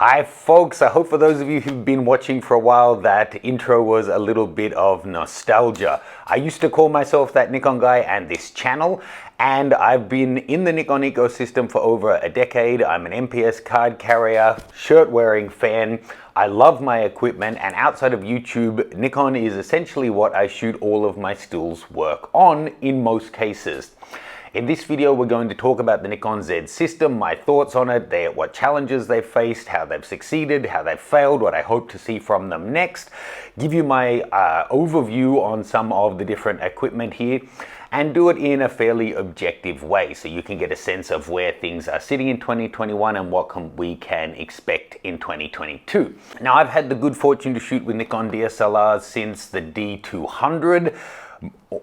Hi folks, I hope for those of you who've been watching for a while that intro was a little bit of nostalgia. I used to call myself ThatNikonGuy and this channel, and I've been in the Nikon ecosystem for over a decade. I'm an MPS card carrier, shirt wearing fan. I love my equipment, and outside of YouTube, Nikon is essentially what I shoot all of my stills work on in most cases. In this video, we're going to talk about the Nikon Z system, my thoughts on it, what challenges they've faced, how they've succeeded, how they've failed, what I hope to see from them next, give you my overview on some of the different equipment here, and do it in a fairly objective way so you can get a sense of where things are sitting in 2021 and what we can expect in 2022. Now, I've had the good fortune to shoot with Nikon DSLRs since the D200.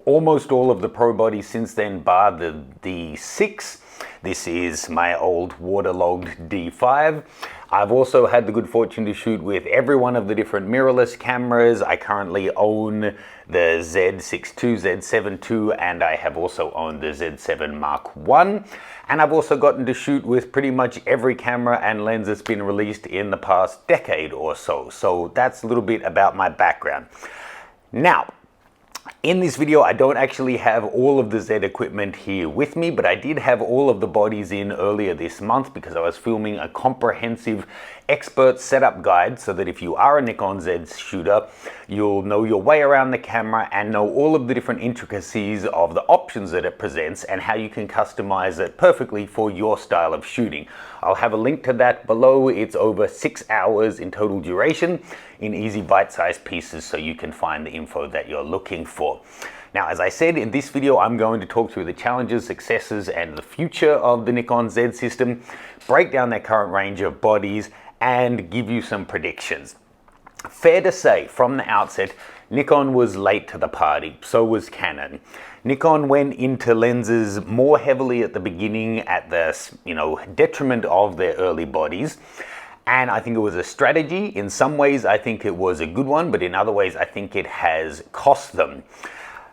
Almost all of the pro bodies since then, bar the D6. This is my old waterlogged D5. I've also had the good fortune to shoot with every one of the different mirrorless cameras. I currently own the Z6ii Z7ii, and I have also owned the Z7 Mark I. And I've also gotten to shoot with pretty much every camera and lens that's been released in the past decade or so. So that's a little bit about my background. Now, in this video, I don't actually have all of the Z equipment here with me, but I did have all of the bodies in earlier this month because I was filming a comprehensive expert setup guide so that if you are a Nikon Z shooter, you'll know your way around the camera and know all of the different intricacies of the options that it presents and how you can customize it perfectly for your style of shooting. I'll have a link to that below. It's over 6 hours in total duration in easy bite-sized pieces so you can find the info that you're looking for. Now, as I said, in this video, I'm going to talk through the challenges, successes, and the future of the Nikon Z system, break down their current range of bodies, and give you some predictions. Fair to say, from the outset, Nikon was late to the party, so was Canon. Nikon went into lenses more heavily at the beginning at the detriment of their early bodies. And I think it was a strategy. In some ways, I think it was a good one, but in other ways, I think it has cost them.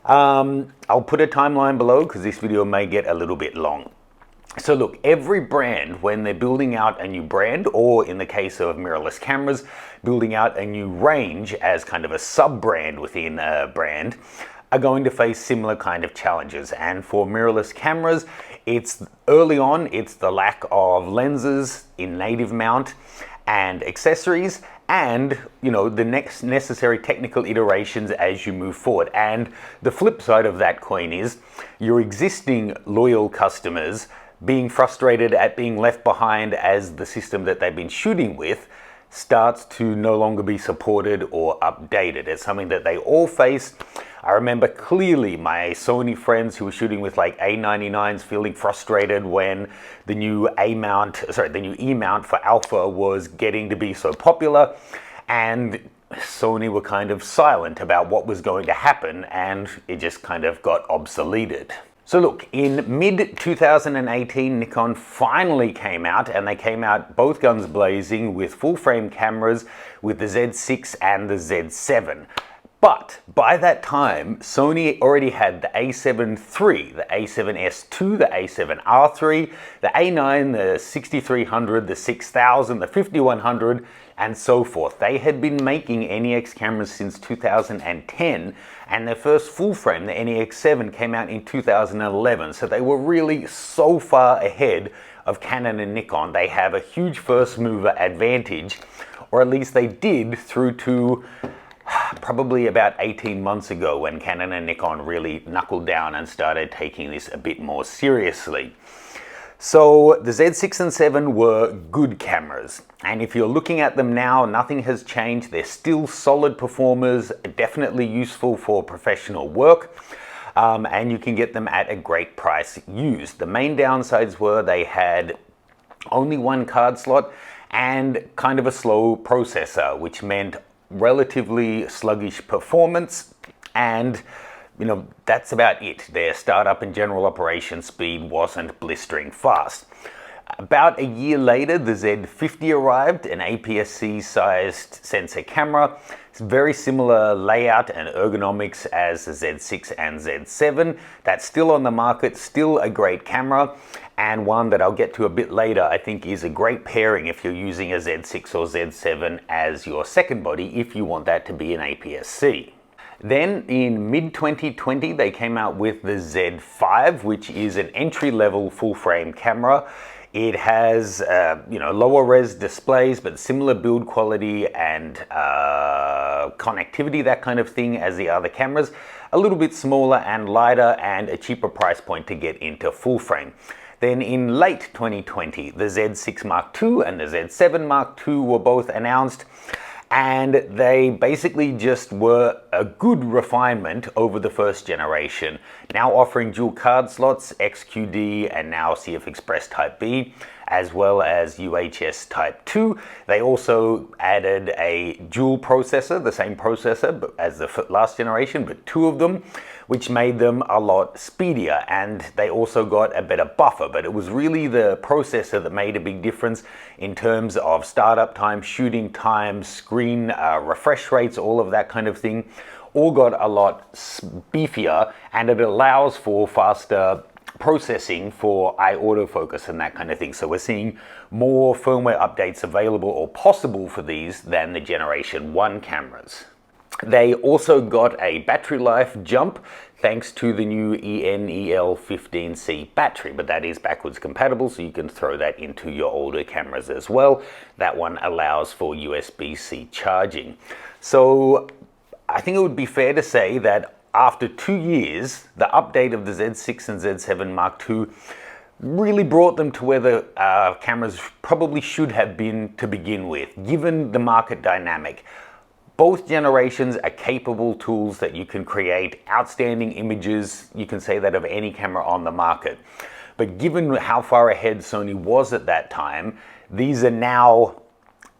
I'll put a timeline below because this video may get a little bit long. So look, every brand, when they're building out a new brand, or in the case of mirrorless cameras, building out a new range as kind of a sub-brand within a brand, are going to face similar kind of challenges. And for mirrorless cameras, early on, it's the lack of lenses in native mount and accessories, and the next necessary technical iterations as you move forward. And the flip side of that coin is your existing loyal customers being frustrated at being left behind as the system that they've been shooting with starts to no longer be supported or updated. It's something that they all face. I remember clearly my Sony friends who were shooting with like A99s feeling frustrated when the new E-mount for Alpha was getting to be so popular, and Sony were kind of silent about what was going to happen, and it just kind of got obsoleted. So look, in mid-2018, Nikon finally came out, and they came out both guns blazing with full-frame cameras with the Z6 and the Z7. But by that time, Sony already had the A7 III, the A7S II, the A7R III, the A9, the 6300, the 6000, the 5100, and so forth. They had been making NEX cameras since 2010, and their first full frame, the NEX7, came out in 2011. So they were really so far ahead of Canon and Nikon. They have a huge first mover advantage, or at least they did through to probably about 18 months ago when Canon and Nikon really knuckled down and started taking this a bit more seriously. So the Z6 and 7 were good cameras, and if you're looking at them now, nothing has changed. They're still solid performers, definitely useful for professional work, and you can get them at a great price used. The main downsides were they had only one card slot and kind of a slow processor, which meant relatively sluggish performance, and that's about it. Their startup and general operation speed wasn't blistering fast. About a year later, the Z50 arrived, an APS-C sized sensor camera. It's very similar layout and ergonomics as the Z6 and Z7. That's still on the market, still a great camera, and one that I'll get to a bit later I think is a great pairing if you're using a Z6 or Z7 as your second body, if you want that to be an APS-C. Then in mid-2020, they came out with the Z5, which is an entry-level full-frame camera. It has, lower res displays, but similar build quality and connectivity, that kind of thing, as the other cameras. A little bit smaller and lighter, and a cheaper price point to get into full frame. Then in late 2020, the Z6 Mark II and the Z7 Mark II were both announced. And they basically just were a good refinement over the first generation, now offering dual card slots, XQD and now CF Express Type B, as well as UHS Type 2. They also added a dual processor, the same processor as the last generation, but two of them, which made them a lot speedier, and they also got a better buffer. But it was really the processor that made a big difference in terms of startup time, shooting time, screen refresh rates, all of that kind of thing. All got a lot beefier, and it allows for faster processing for eye autofocus and that kind of thing. So we're seeing more firmware updates available or possible for these than the Generation 1 cameras. They also got a battery life jump thanks to the new ENEL15C battery, but that is backwards compatible, so you can throw that into your older cameras as well. That one allows for USB-C charging. So I think it would be fair to say that after 2 years, the update of the Z6 and Z7 Mark II really brought them to where the cameras probably should have been to begin with, given the market dynamic. Both generations are capable tools that you can create outstanding images, you can say that of any camera on the market. But given how far ahead Sony was at that time, these are now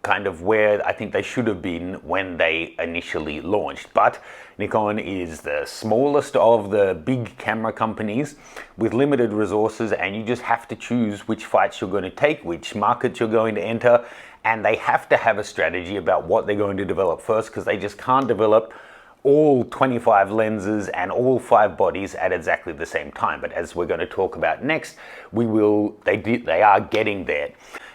kind of where I think they should have been when they initially launched. But Nikon is the smallest of the big camera companies with limited resources, and you just have to choose which fights you're going to take, which markets you're going to enter, and they have to have a strategy about what they're going to develop first, because they just can't develop all 25 lenses and all 5 bodies at exactly the same time. But as we're going to talk about next, they are getting there.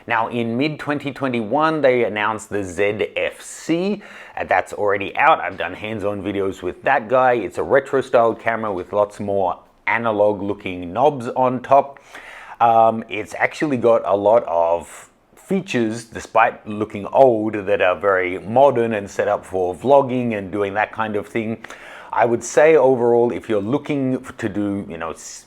Now in mid-2021, they announced the ZFC, and that's already out. I've done hands-on videos with that guy. It's a retro-styled camera with lots more analog-looking knobs on top. It's actually got a lot of features, despite looking old, that are very modern and set up for vlogging and doing that kind of thing. I would say overall, if you're looking to do,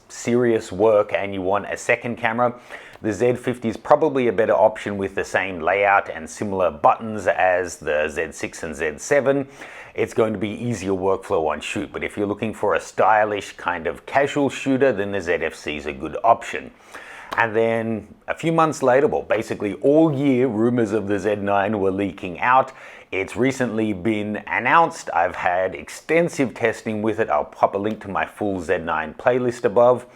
serious work and you want a second camera, the Z50 is probably a better option with the same layout and similar buttons as the Z6 and Z7. It's going to be easier workflow on shoot, but if you're looking for a stylish kind of casual shooter, then the ZFC is a good option. And then a few months later, well, basically all year, rumors of the Z9 were leaking out. It's recently been announced. I've had extensive testing with it. I'll pop a link to my full Z9 playlist above.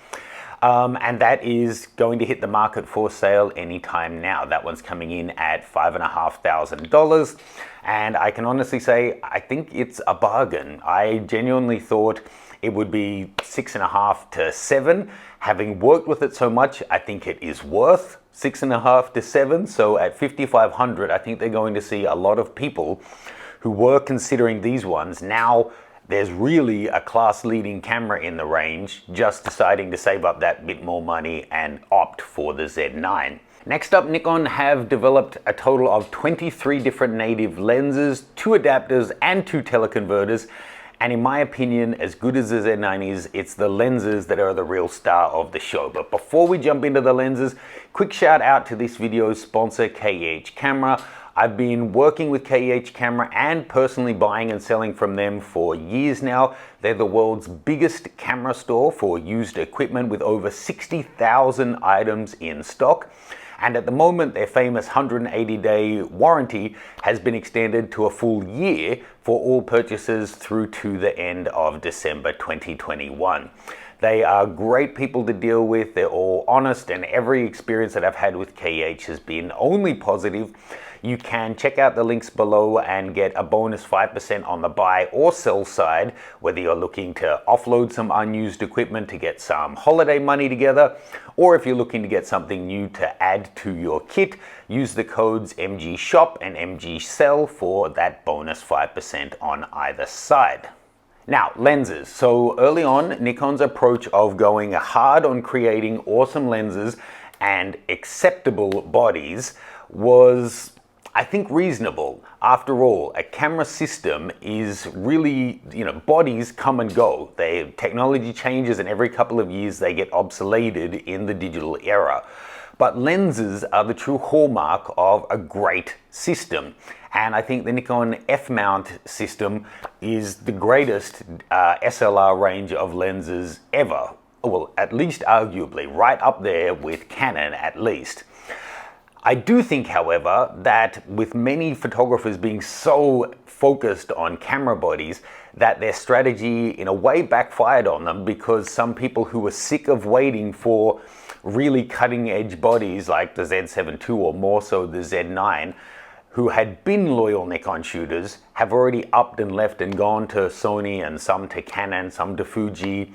And that is going to hit the market for sale anytime now. That one's coming in at $5,500. And I can honestly say, I think it's a bargain. I genuinely thought it would be $6,500 to $7,000. Having worked with it so much, I think it is worth $6,500 to $7,000. So at $5,500, I think they're going to see a lot of people who were considering these ones. Now there's really a class-leading camera in the range, just deciding to save up that bit more money and opt for the Z9. Next up, Nikon have developed a total of 23 different native lenses, 2 adapters and 2 teleconverters. And in my opinion, as good as the Z9 is, it's the lenses that are the real star of the show. But before we jump into the lenses, quick shout out to this video's sponsor, KEH Camera. I've been working with KEH Camera and personally buying and selling from them for years now. They're the world's biggest camera store for used equipment with over 60,000 items in stock. And at the moment, their famous 180-day warranty has been extended to a full year for all purchases through to the end of December 2021. They are great people to deal with. They're all honest, and every experience that I've had with KH has been only positive. You can check out the links below and get a bonus 5% on the buy or sell side, whether you're looking to offload some unused equipment to get some holiday money together, or if you're looking to get something new to add to your kit. Use the codes MGShop and MGSell for that bonus 5% on either side. Now, lenses. So early on, Nikon's approach of going hard on creating awesome lenses and acceptable bodies was, I think, reasonable. After all, a camera system is really, bodies come and go. Technology changes, and every couple of years they get obsoleted in the digital era. But lenses are the true hallmark of a great system. And I think the Nikon F-mount system is the greatest SLR range of lenses ever. Well, at least arguably, right up there with Canon at least. I do think, however, that with many photographers being so focused on camera bodies, that their strategy in a way backfired on them, because some people who were sick of waiting for really cutting edge bodies like the Z7 II or more so the Z9, who had been loyal Nikon shooters, have already upped and left and gone to Sony and some to Canon, some to Fuji,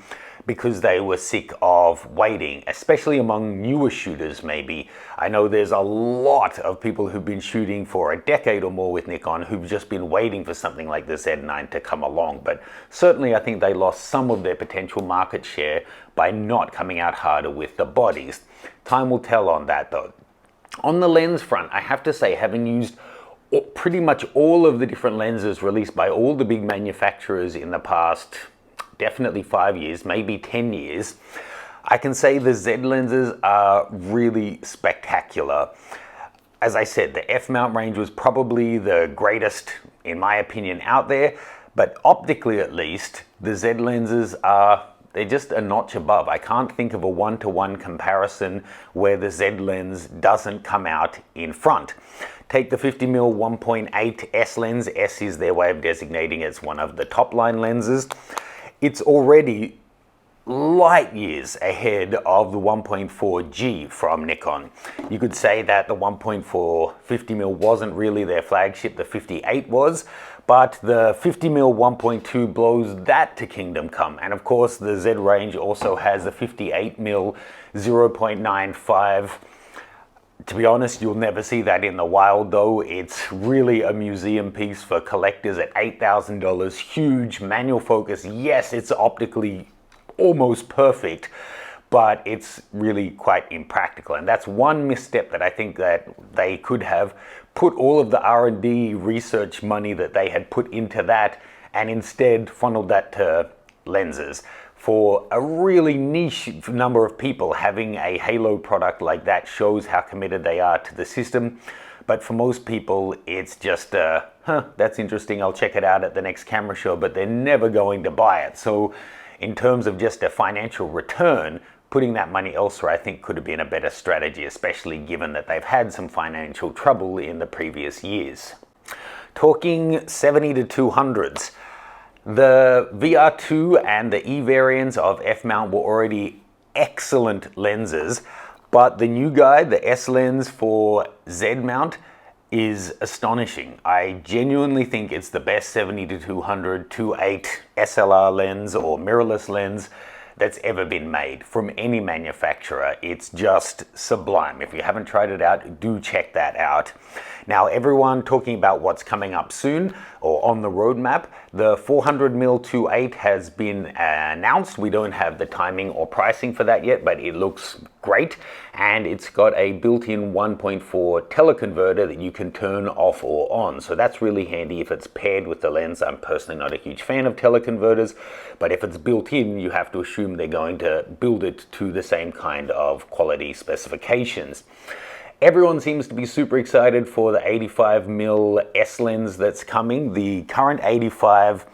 because they were sick of waiting, especially among newer shooters maybe. I know there's a lot of people who've been shooting for a decade or more with Nikon who've just been waiting for something like the Z9 to come along, but certainly I think they lost some of their potential market share by not coming out harder with the bodies. Time will tell on that though. On the lens front, I have to say, having used pretty much all of the different lenses released by all the big manufacturers in the past definitely 5 years, maybe 10 years, I can say the Z lenses are really spectacular. As I said, the F-mount range was probably the greatest, in my opinion, out there, but optically at least, the Z lenses they're just a notch above. I can't think of a one-to-one comparison where the Z lens doesn't come out in front. Take the 50mm 1.8 S lens. S is their way of designating it as one of the top line lenses. It's already light years ahead of the 1.4G from Nikon. You could say that the 1.4 50mm wasn't really their flagship, the 58 was, but the 50mm 1.2 blows that to kingdom come. And of course the Z range also has the 58mm 0.95. To be honest, you'll never see that in the wild though. It's really a museum piece for collectors at $8,000, huge manual focus. Yes, it's optically almost perfect, but it's really quite impractical. And that's one misstep that I think that they could have put all of the R&D research money that they had put into that and instead funneled that to lenses. For a really niche number of people, having a halo product like that shows how committed they are to the system. But for most people, it's just, that's interesting, I'll check it out at the next camera show, but they're never going to buy it. So in terms of just a financial return, putting that money elsewhere, I think could have been a better strategy, especially given that they've had some financial trouble in the previous years. Talking 70 to 200s. The VR2 and the E variants of F-mount were already excellent lenses, but the new guy, the S lens for Z mount, is astonishing. I genuinely think it's the best 70 to 200 2.8 SLR lens or mirrorless lens that's ever been made from any manufacturer. It's just sublime. If you haven't tried it out, do check that out. Now, everyone talking about what's coming up soon or on the roadmap, the 400mm 2.8 has been announced. We don't have the timing or pricing for that yet, but it looks great. And it's got a built-in 1.4 teleconverter that you can turn off or on. So that's really handy if it's paired with the lens. I'm personally not a huge fan of teleconverters, but if it's built in, you have to assume they're going to build it to the same kind of quality specifications. Everyone seems to be super excited for the 85mm S lens that's coming. The current 85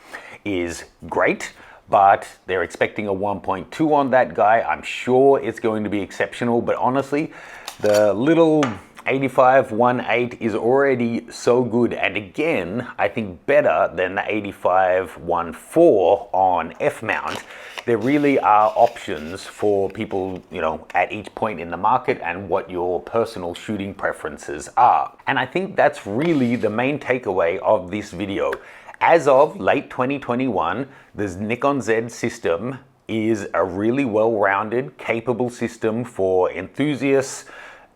is great, but they're expecting a 1.2 on that guy. I'm sure it's going to be exceptional, but honestly, the little 85-1.8 is already so good, and again, I think better than the 85-1.4 on F-mount. There really are options for people, you know, at each point in the market and what your personal shooting preferences are. And I think that's really the main takeaway of this video. As of late 2021, the Nikon Z system is a really well-rounded, capable system for enthusiasts,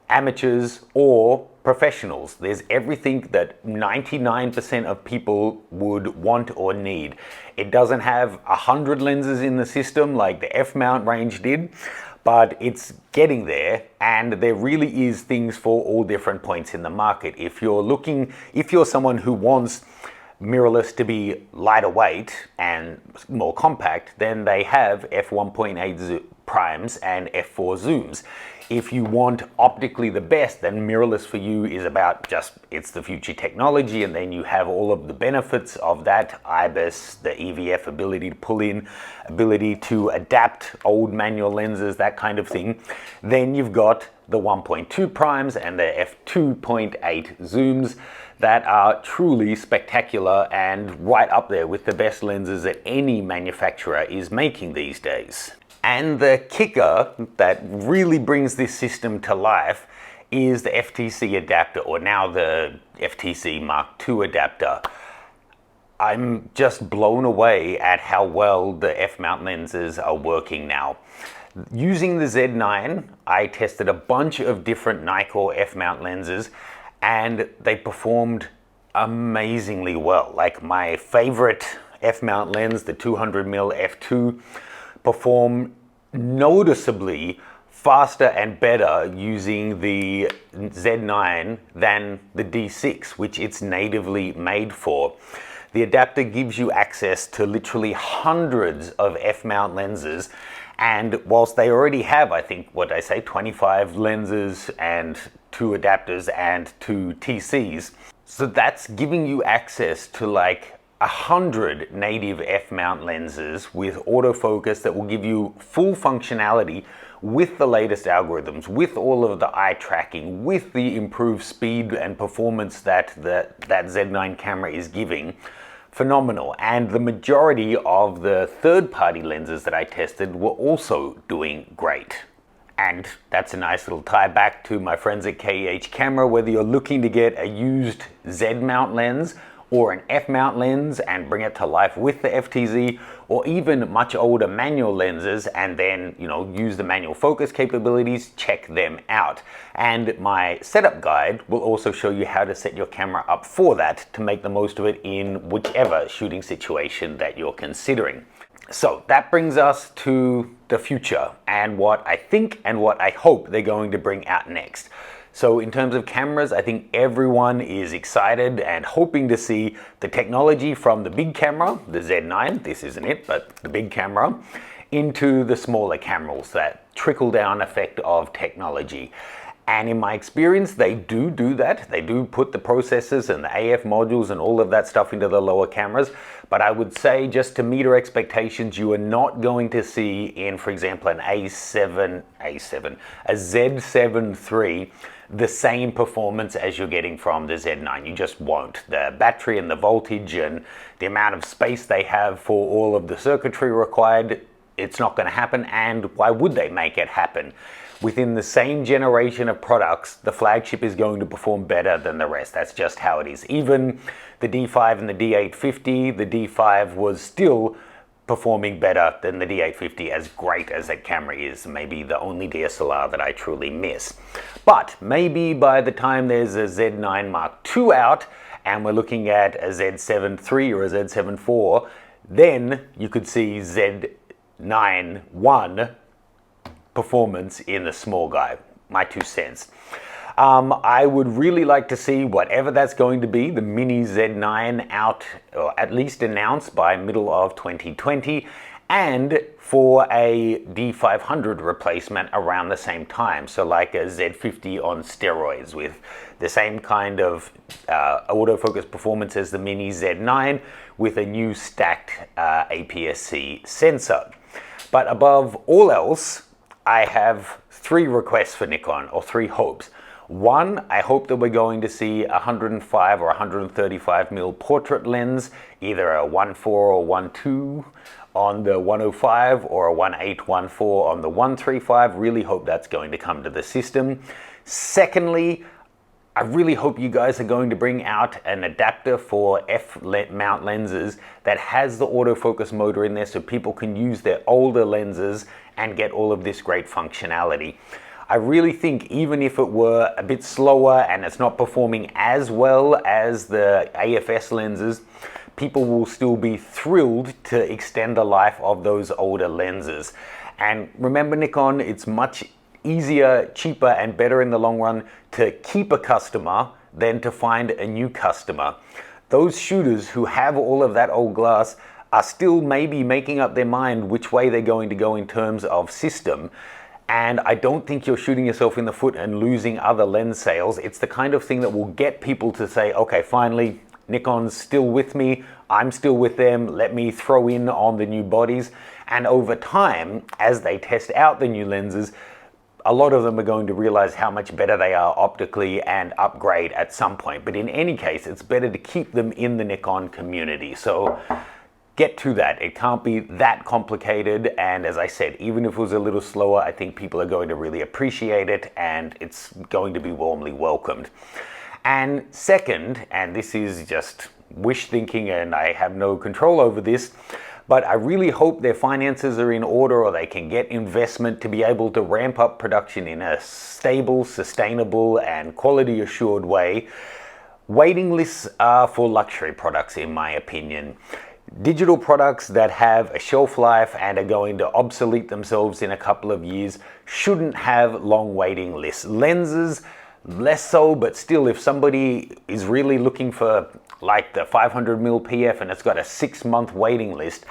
amateurs, or professionals. There's everything that 99% of people would want or need. It doesn't have 100 lenses in the system like the F-mount range did, but it's getting there, and there really is things for all different points in the market. If you're someone who wants mirrorless to be lighter weight and more compact, then they have f1.8 primes and f4 zooms. If you want optically the best, then mirrorless for you is about just, it's the future technology, and then you have all of the benefits of that, IBIS, the EVF ability to pull in, ability to adapt old manual lenses, that kind of thing. Then you've got the 1.2 primes and the f2.8 zooms that are truly spectacular and right up there with the best lenses that any manufacturer is making these days. And the kicker that really brings this system to life is the FTC adapter, or now the FTC Mark II adapter. I'm just blown away at how well the F-mount lenses are working now. Using the Z9, I tested a bunch of different Nikkor F-mount lenses, and they performed amazingly well. Like my favorite F-mount lens, the 200mm f2, perform noticeably faster and better using the Z9 than the D6, which it's natively made for. The adapter gives you access to literally hundreds of F-mount lenses, and whilst they already have, I think, 25 lenses and 2 adapters and 2 TCs, so that's giving you access to like 100 native F-mount lenses with autofocus that will give you full functionality with the latest algorithms, with all of the eye tracking, with the improved speed and performance that that Z9 camera is giving. Phenomenal. And the majority of the third-party lenses that I tested were also doing great. And that's a nice little tie back to my friends at KEH Camera. Whether you're looking to get a used Z mount lens or an F-mount lens and bring it to life with the FTZ, or even much older manual lenses and then, you know, use the manual focus capabilities, check them out. And my setup guide will also show you how to set your camera up for that to make the most of it in whichever shooting situation that you're considering. So that brings us to the future and what I think and what I hope they're going to bring out next. So in terms of cameras, I think everyone is excited and hoping to see the technology from the big camera, the Z9, this isn't it, but the big camera, into the smaller cameras, that trickle-down effect of technology. And in my experience, they do that. They do put the processors and the AF modules and all of that stuff into the lower cameras. But I would say, just to meet our expectations, you are not going to see in, for example, a Z7 III, the same performance as you're getting from the Z9. You just won't. The battery and the voltage and the amount of space they have for all of the circuitry required, it's not going to happen. And why would they make it happen? Within the same generation of products, the flagship is going to perform better than the rest. That's just how it is. Even the D5 and the D850, the D5 was still performing better than the D850, as great as that camera is. Maybe the only DSLR that I truly miss. But maybe by the time there's a Z9 Mark II out and we're looking at a Z7 III or a Z7 IV, then you could see Z9 I performance in the small guy. My 2 cents. I would really like to see whatever that's going to be, the mini Z9 out, or at least announced by middle of 2020, and for a D500 replacement around the same time. So like a Z50 on steroids with the same kind of autofocus performance as the mini Z9 with a new stacked APS-C sensor. But above all else, I have 3 requests for Nikon, or 3 hopes. One, I hope that we're going to see 105 or 135 mil portrait lens, either a 1.4 or 1.2 on the 105 or a 1.8-1.4 on the 135. Really hope that's going to come to the system. Secondly, I really hope you guys are going to bring out an adapter for F-mount lenses that has the autofocus motor in there so people can use their older lenses and get all of this great functionality. I really think even if it were a bit slower and it's not performing as well as the AFS lenses, people will still be thrilled to extend the life of those older lenses. And remember, Nikon, it's much easier, cheaper, and better in the long run to keep a customer than to find a new customer. Those shooters who have all of that old glass are still maybe making up their mind which way they're going to go in terms of system. And I don't think you're shooting yourself in the foot and losing other lens sales. It's the kind of thing that will get people to say, okay, finally, Nikon's still with me, I'm still with them, let me throw in on the new bodies. And over time, as they test out the new lenses, a lot of them are going to realize how much better they are optically and upgrade at some point. But in any case, it's better to keep them in the Nikon community. So get to that. It can't be that complicated. And as I said, even if it was a little slower, I think people are going to really appreciate it and it's going to be warmly welcomed. And second, and this is just wish thinking and I have no control over this, but I really hope their finances are in order or they can get investment to be able to ramp up production in a stable, sustainable, and quality assured way. Waiting lists are for luxury products, in my opinion. Digital products that have a shelf life and are going to obsolete themselves in a couple of years shouldn't have long waiting lists. Lenses, less so, but still, if somebody is really looking for like the 500mm PF and it's got a 6-month waiting list,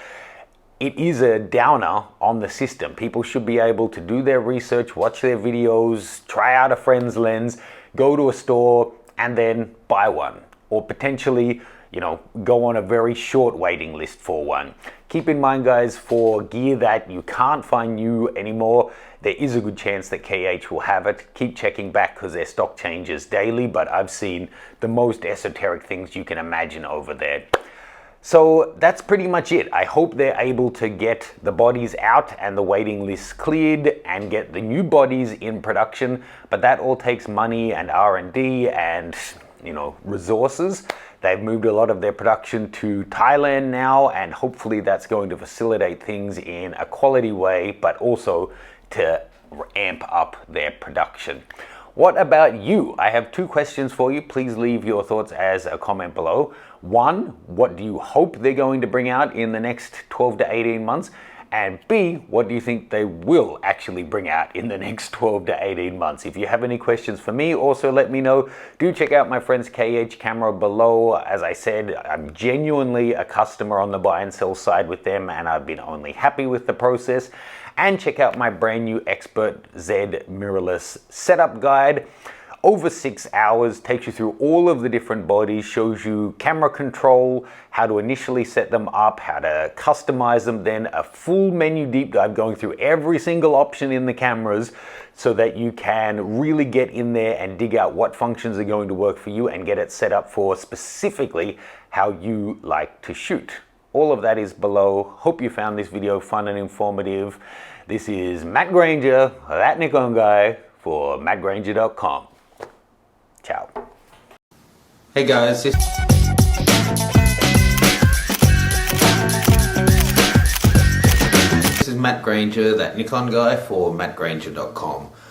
it is a downer on the system. People should be able to do their research, watch their videos, try out a friend's lens, go to a store and then buy one, or potentially, you know, go on a very short waiting list for one. Keep in mind, guys, for gear that you can't find new anymore, there is a good chance that KH will have it. Keep checking back because their stock changes daily, but I've seen the most esoteric things you can imagine over there. So that's pretty much it. I hope they're able to get the bodies out and the waiting lists cleared and get the new bodies in production, but that all takes money and R&D and, you know, resources. They've moved a lot of their production to Thailand now, and hopefully that's going to facilitate things in a quality way, but also to amp up their production. What about you? I have 2 questions for you. Please leave your thoughts as a comment below. 1, what do you hope they're going to bring out in the next 12 to 18 months? And B, what do you think they will actually bring out in the next 12 to 18 months? If you have any questions for me, also let me know. Do check out my friend's KH camera below. As I said, I'm genuinely a customer on the buy and sell side with them, and I've been only happy with the process. And check out my brand new Expert Z Mirrorless setup guide. Over 6 hours, takes you through all of the different bodies, shows you camera control, how to initially set them up, how to customize them, then a full menu deep dive going through every single option in the cameras so that you can really get in there and dig out what functions are going to work for you and get it set up for specifically how you like to shoot. All of that is below. Hope you found this video fun and informative. This is Matt Granger, that Nikon guy, for mattgranger.com. Ciao. Hey guys, this is Matt Granger, that Nikon guy, for mattgranger.com.